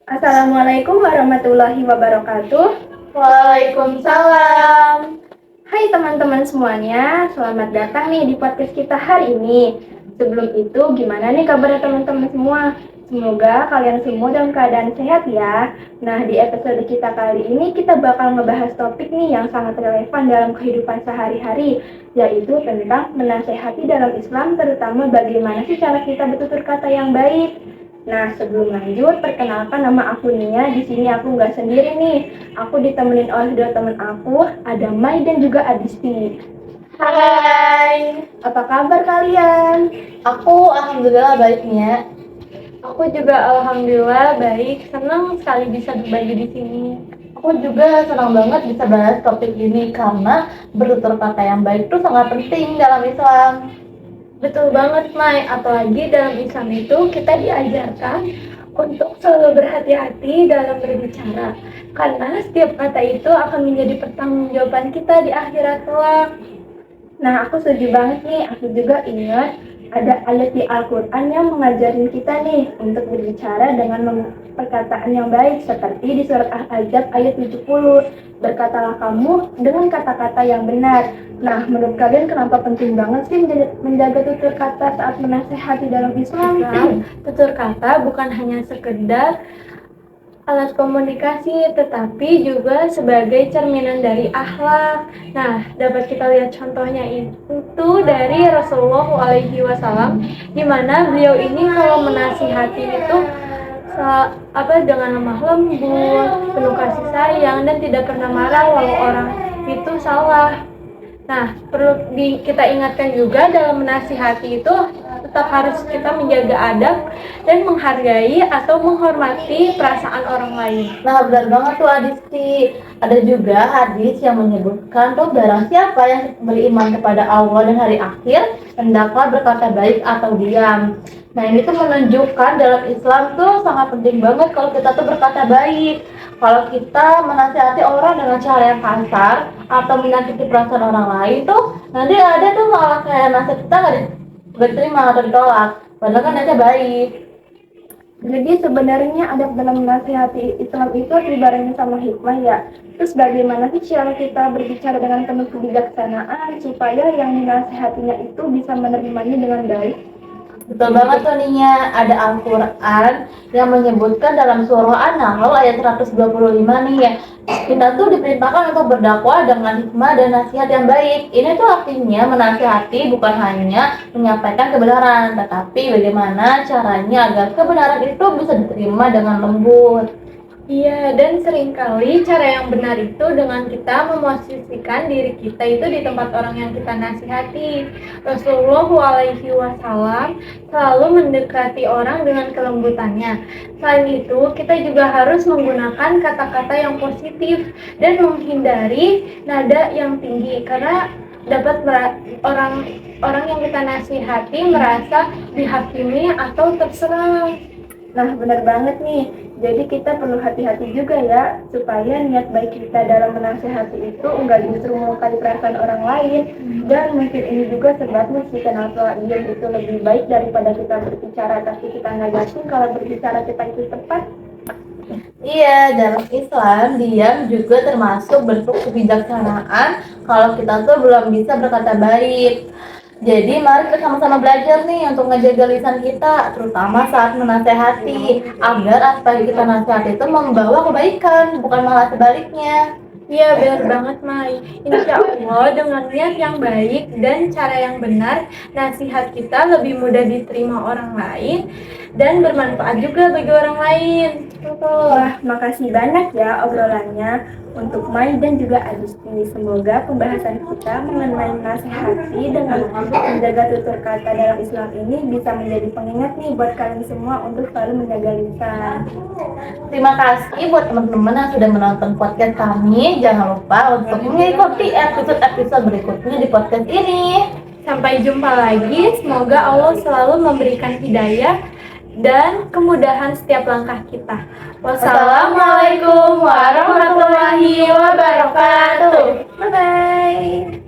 Assalamualaikum warahmatullahi wabarakatuh. Waalaikumsalam. Hai teman-teman semuanya, selamat datang nih di podcast kita hari ini. Sebelum itu, gimana nih kabar teman-teman semua? Semoga kalian semua dalam keadaan sehat ya. Nah, di episode kita kali ini kita bakal ngebahas topik nih yang sangat relevan dalam kehidupan sehari-hari, yaitu tentang menasehati dalam Islam, terutama bagaimana sih cara kita bertutur kata yang baik. Nah, sebelum lanjut, perkenalkan nama aku Nia. Di sini aku nggak sendiri nih. Aku ditemenin oleh dua teman aku, ada Mai dan juga Adisti. Hai. Apa kabar kalian? Aku alhamdulillah baiknya. Aku juga alhamdulillah baik. Senang sekali bisa berbagi di sini. Aku juga senang banget bisa bahas topik ini karena bertutur kata yang baik itu sangat penting dalam Islam. Betul banget, Mai. Apalagi dalam Islam itu kita diajarkan untuk selalu berhati-hati dalam berbicara. Karena setiap kata itu akan menjadi pertanggungjawaban kita di akhirat kelak. Nah, aku setuju banget nih. Aku juga ingat ada ayat di Al-Quran yang mengajarin kita nih untuk berbicara dengan perkataan yang baik, seperti di surat Al-Ahzab ayat 70. Berkatalah kamu dengan kata-kata yang benar. Nah, menurut kalian kenapa penting banget sih menjaga tutur kata saat menasehati dalam Islam? Tutur kata bukan hanya sekedar alat komunikasi, tetapi juga sebagai cerminan dari akhlak. Nah, dapat kita lihat contohnya itu dari Rasulullah SAW, di mana beliau ini kalau menasihati itu dengan lemah lembut, penuh kasih sayang, dan tidak pernah marah walau orang itu salah. Nah, perlu kita ingatkan juga dalam menasihati itu tetap harus kita menjaga adab dan menghargai atau menghormati perasaan orang lain. Nah, benar banget tuh Adisti. Ada juga hadis yang menyebutkan tuh barang siapa yang beriman kepada Allah dan hari akhir hendaklah berkata baik atau diam. Nah, ini tuh menunjukkan dalam Islam tuh sangat penting banget kalau kita tuh berkata baik. Kalau kita menasihati orang dengan cara yang kasar atau menyakiti perasaan orang lain tuh nanti ada tuh malah kayak nasihat kita nggak diterima atau ditolak. Padahal kan niatnya baik. Jadi sebenarnya adab dalam menasihati Islam itu dibarengi sama hikmah ya. Terus bagaimana sih cara kita berbicara dengan penuh kebijaksanaan supaya yang dinasihatinya itu bisa menerimanya dengan baik? Betul banget tuh Nia, ada Al-Quran yang menyebutkan dalam surah An-Nahl ayat 125 nih ya. Kita tuh diperintahkan untuk berdakwah dengan hikmah dan nasihat yang baik. Ini tuh artinya menasihati bukan hanya menyampaikan kebenaran, tetapi bagaimana caranya agar kebenaran itu bisa diterima dengan lembut. Iya, dan seringkali cara yang benar itu dengan kita memosisikan diri kita itu di tempat orang yang kita nasihati. Rasulullah SAW selalu mendekati orang dengan kelembutannya. Selain itu, kita juga harus menggunakan kata-kata yang positif dan menghindari nada yang tinggi karena dapat orang yang kita nasihati merasa dihakimi atau terserang. Nah, benar banget nih. Jadi kita perlu hati-hati juga ya, supaya niat baik kita dalam menasehati itu enggak justru melukai perasaan orang lain. Dan mungkin ini juga sebabnya sih kenapa diam itu lebih baik daripada kita berbicara, tapi kita nggak yakin kalau berbicara kita itu tepat. Iya, dalam Islam diam juga termasuk bentuk kebijaksanaan kalau kita tuh belum bisa berkata baik. Jadi mari kita sama-sama belajar nih untuk ngejaga lisan kita, terutama saat menasehati, agar apa yang kita nasihati itu membawa kebaikan, bukan malah sebaliknya. Iya, benar banget, Mai. Insya Allah dengan niat yang baik dan cara yang benar, nasihat kita lebih mudah diterima orang lain dan bermanfaat juga bagi orang lain. Wah, makasih banyak ya obrolannya untuk Mai dan juga Adisti. Semoga pembahasan kita mengenai menasihati dengan menjaga tutur kata dalam Islam ini bisa menjadi pengingat nih buat kalian semua untuk selalu menjaga lisan. Terima kasih buat teman-teman yang sudah menonton podcast kami. Jangan lupa untuk mengikuti episode-episode berikutnya di podcast ini. Sampai jumpa lagi. Semoga Allah selalu memberikan hidayah dan kemudahan setiap langkah kita. Wassalamualaikum warahmatullahi wabarakatuh. Bye-bye.